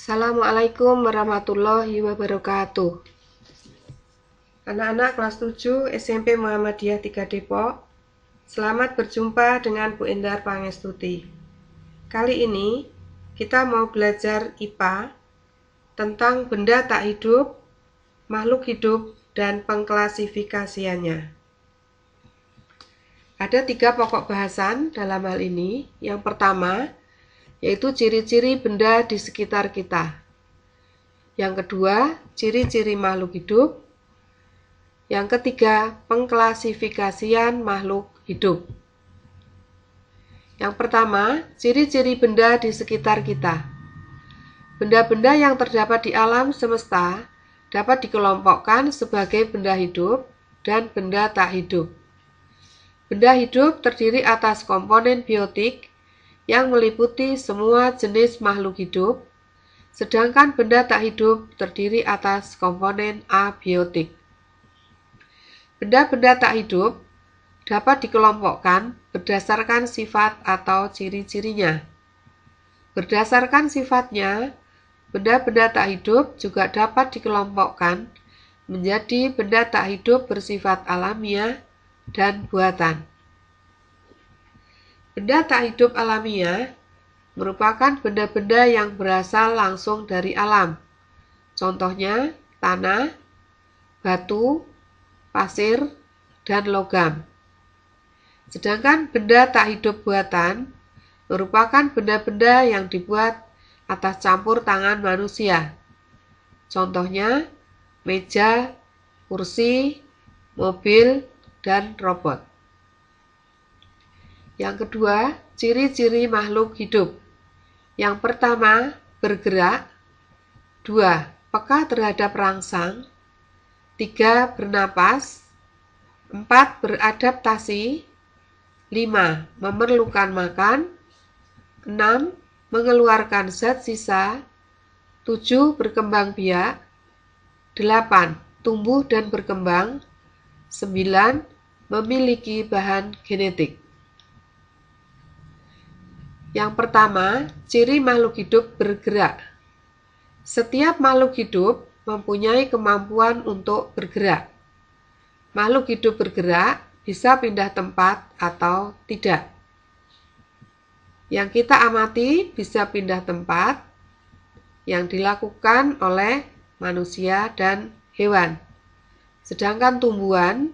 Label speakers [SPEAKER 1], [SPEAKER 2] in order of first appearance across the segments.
[SPEAKER 1] Assalamualaikum warahmatullahi wabarakatuh. Anak-anak kelas 7 SMP Muhammadiyah 3 Depok, selamat berjumpa dengan Bu Endar Pangestuti. Kali ini kita mau belajar IPA tentang benda tak hidup, makhluk hidup, dan pengklasifikasiannya. Ada 3 pokok bahasan dalam hal ini. Yang pertama, yaitu ciri-ciri benda di sekitar kita. Yang kedua, ciri-ciri makhluk hidup. Yang ketiga, pengklasifikasian makhluk hidup. Yang pertama, ciri-ciri benda di sekitar kita. Benda-benda yang terdapat di alam semesta dapat dikelompokkan sebagai benda hidup dan benda tak hidup. Benda hidup terdiri atas komponen biotik yang meliputi semua jenis makhluk hidup, sedangkan benda tak hidup terdiri atas komponen abiotik. Benda-benda tak hidup dapat dikelompokkan berdasarkan sifat atau ciri-cirinya. Berdasarkan sifatnya, benda-benda tak hidup juga dapat dikelompokkan menjadi benda tak hidup bersifat alamiah dan buatan. Benda tak hidup alamiah merupakan benda-benda yang berasal langsung dari alam. Contohnya tanah, batu, pasir, dan logam. Sedangkan benda tak hidup buatan merupakan benda-benda yang dibuat atas campur tangan manusia. Contohnya meja, kursi, mobil, dan robot. Yang kedua, ciri-ciri makhluk hidup. Yang pertama, bergerak. 2, peka terhadap rangsang. 3, bernapas. 4, beradaptasi. 5, memerlukan makan. 6, mengeluarkan zat sisa. 7, berkembang biak. 8, tumbuh dan berkembang. 9, memiliki bahan genetik. Yang pertama, ciri makhluk hidup bergerak. Setiap makhluk hidup mempunyai kemampuan untuk bergerak. Makhluk hidup bergerak bisa pindah tempat atau tidak. Yang kita amati bisa pindah tempat yang dilakukan oleh manusia dan hewan. Sedangkan tumbuhan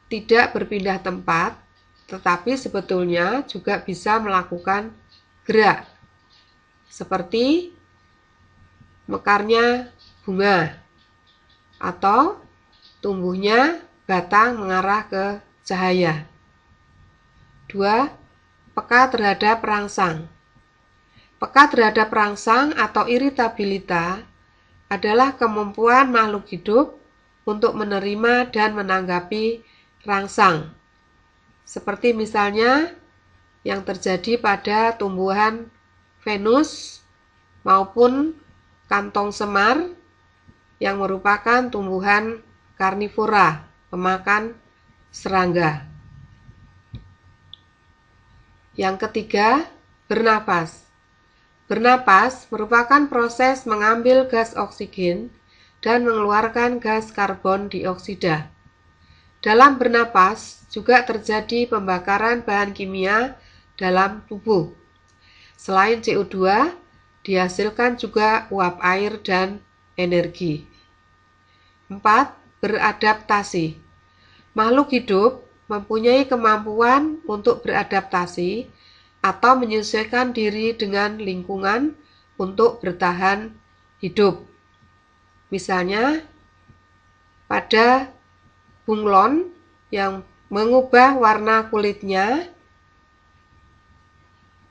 [SPEAKER 1] tidak berpindah tempat, tetapi sebetulnya juga bisa melakukan gerak, seperti mekarnya bunga atau tumbuhnya batang mengarah ke cahaya. 2, peka terhadap rangsang. Peka terhadap rangsang atau iritabilita adalah kemampuan makhluk hidup untuk menerima dan menanggapi rangsang. Seperti misalnya yang terjadi pada tumbuhan Venus maupun kantong semar yang merupakan tumbuhan karnivora, pemakan serangga. Yang ketiga, bernapas. Bernapas merupakan proses mengambil gas oksigen dan mengeluarkan gas karbon dioksida. Dalam bernapas juga terjadi pembakaran bahan kimia dalam tubuh. Selain CO2, dihasilkan juga uap air dan energi. 4, beradaptasi. Makhluk hidup mempunyai kemampuan untuk beradaptasi atau menyesuaikan diri dengan lingkungan untuk bertahan hidup. Misalnya, pada bunglon yang mengubah warna kulitnya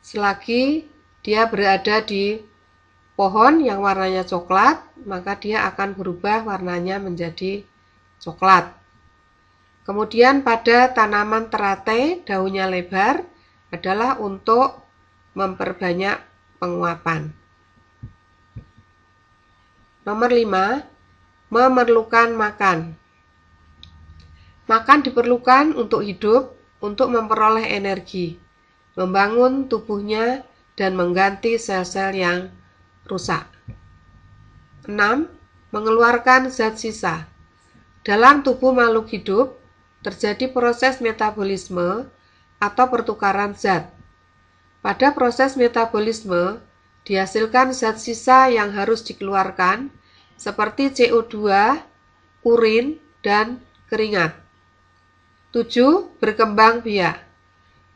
[SPEAKER 1] selagi dia berada di pohon yang warnanya coklat, maka dia akan berubah warnanya menjadi coklat. Kemudian pada tanaman teratai daunnya lebar adalah untuk memperbanyak penguapan. Nomor 5, memerlukan makan. Makan diperlukan untuk hidup, untuk memperoleh energi, membangun tubuhnya, dan mengganti sel-sel yang rusak. 6. Mengeluarkan zat sisa. Dalam tubuh makhluk hidup, terjadi proses metabolisme atau pertukaran zat. Pada proses metabolisme, dihasilkan zat sisa yang harus dikeluarkan, seperti CO2, urin, dan keringat. 7. Berkembang biak.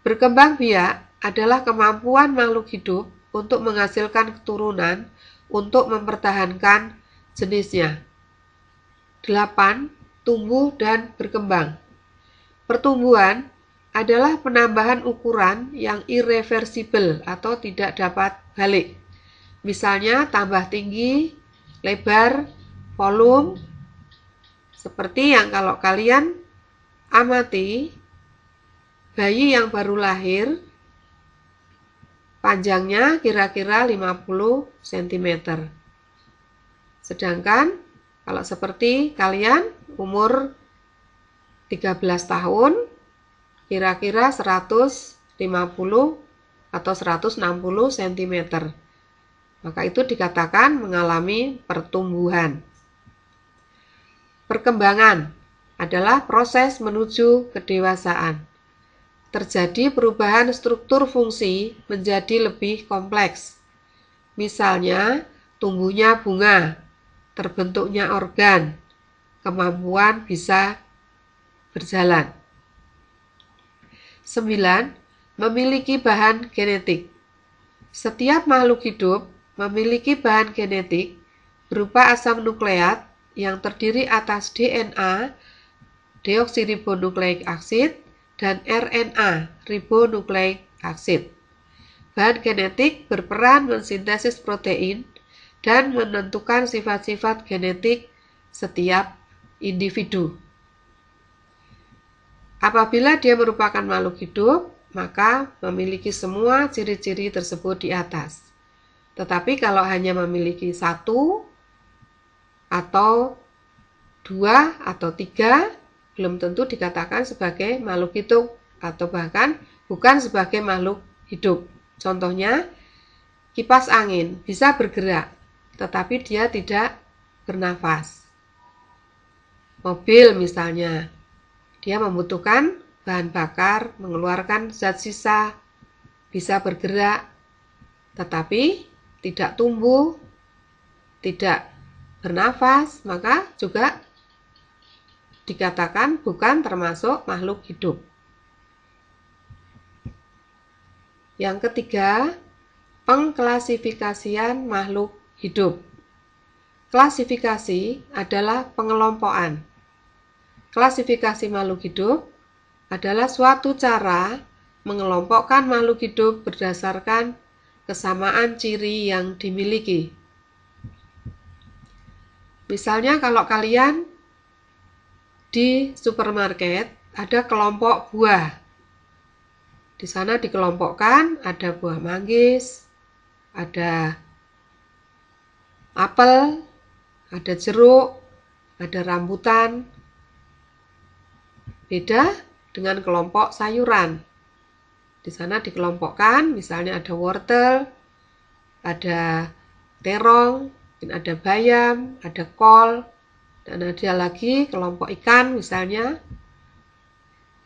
[SPEAKER 1] Berkembang biak adalah kemampuan makhluk hidup untuk menghasilkan keturunan untuk mempertahankan jenisnya. 8. Tumbuh dan berkembang. Pertumbuhan adalah penambahan ukuran yang irreversibel atau tidak dapat balik. Misalnya tambah tinggi, lebar, volume. Seperti yang kalau kalian amati, bayi yang baru lahir panjangnya kira-kira 50 cm. Sedangkan kalau seperti kalian umur 13 tahun, kira-kira 150 atau 160 cm. Maka itu dikatakan mengalami pertumbuhan. Perkembangan adalah proses menuju kedewasaan. Terjadi perubahan struktur fungsi menjadi lebih kompleks. Misalnya, tumbuhnya bunga, terbentuknya organ, kemampuan bisa berjalan. 9. Memiliki bahan genetik. Setiap makhluk hidup memiliki bahan genetik berupa asam nukleat yang terdiri atas DNA, deoksiribonukleik asid, dan RNA, ribonukleik asid. Bahan genetik berperan mensintesis protein dan menentukan sifat-sifat genetik setiap individu. Apabila dia merupakan makhluk hidup, maka memiliki semua ciri-ciri tersebut di atas. Tetapi kalau hanya memiliki 1 atau 2 atau 3, belum tentu dikatakan sebagai makhluk hidup atau bahkan bukan sebagai makhluk hidup. Contohnya, kipas angin bisa bergerak, tetapi dia tidak bernafas. Mobil misalnya, dia membutuhkan bahan bakar, mengeluarkan zat sisa, bisa bergerak, tetapi tidak tumbuh, tidak bernafas, maka juga dikatakan bukan termasuk makhluk hidup. Yang ketiga, pengklasifikasian makhluk hidup. Klasifikasi adalah pengelompokan. Klasifikasi makhluk hidup adalah suatu cara mengelompokkan makhluk hidup berdasarkan kesamaan ciri yang dimiliki. Misalnya kalau kalian di supermarket ada kelompok buah. Di sana dikelompokkan ada buah manggis, ada apel, ada jeruk, ada rambutan. Beda dengan kelompok sayuran. Di sana dikelompokkan, misalnya ada wortel, ada terong, ada bayam, ada kol, dan ada lagi kelompok ikan misalnya.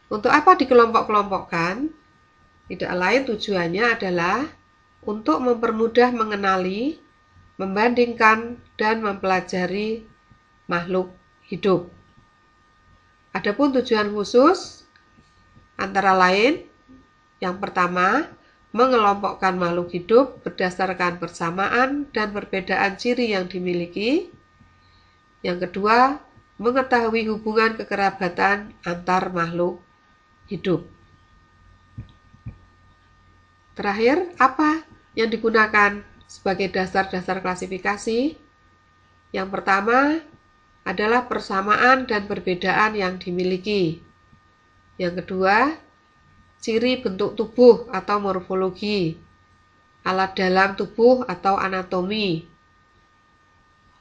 [SPEAKER 1] Untuk apa dikelompok-kelompokkan? Tidak lain tujuannya adalah untuk mempermudah mengenali, membandingkan, dan mempelajari makhluk hidup. Adapun tujuan khusus antara lain, yang pertama, mengelompokkan makhluk hidup berdasarkan persamaan dan perbedaan ciri yang dimiliki. Yang kedua, mengetahui hubungan kekerabatan antar makhluk hidup. Terakhir, apa yang digunakan sebagai dasar-dasar klasifikasi? Yang pertama adalah persamaan dan perbedaan yang dimiliki. Yang kedua, ciri bentuk tubuh atau morfologi, alat dalam tubuh atau anatomi.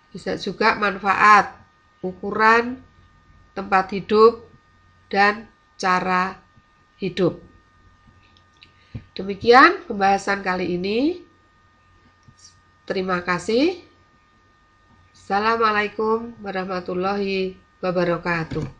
[SPEAKER 1] Bisa juga manfaat, ukuran, tempat hidup, dan cara hidup. Demikian pembahasan kali ini. Terima kasih. Assalamualaikum warahmatullahi wabarakatuh.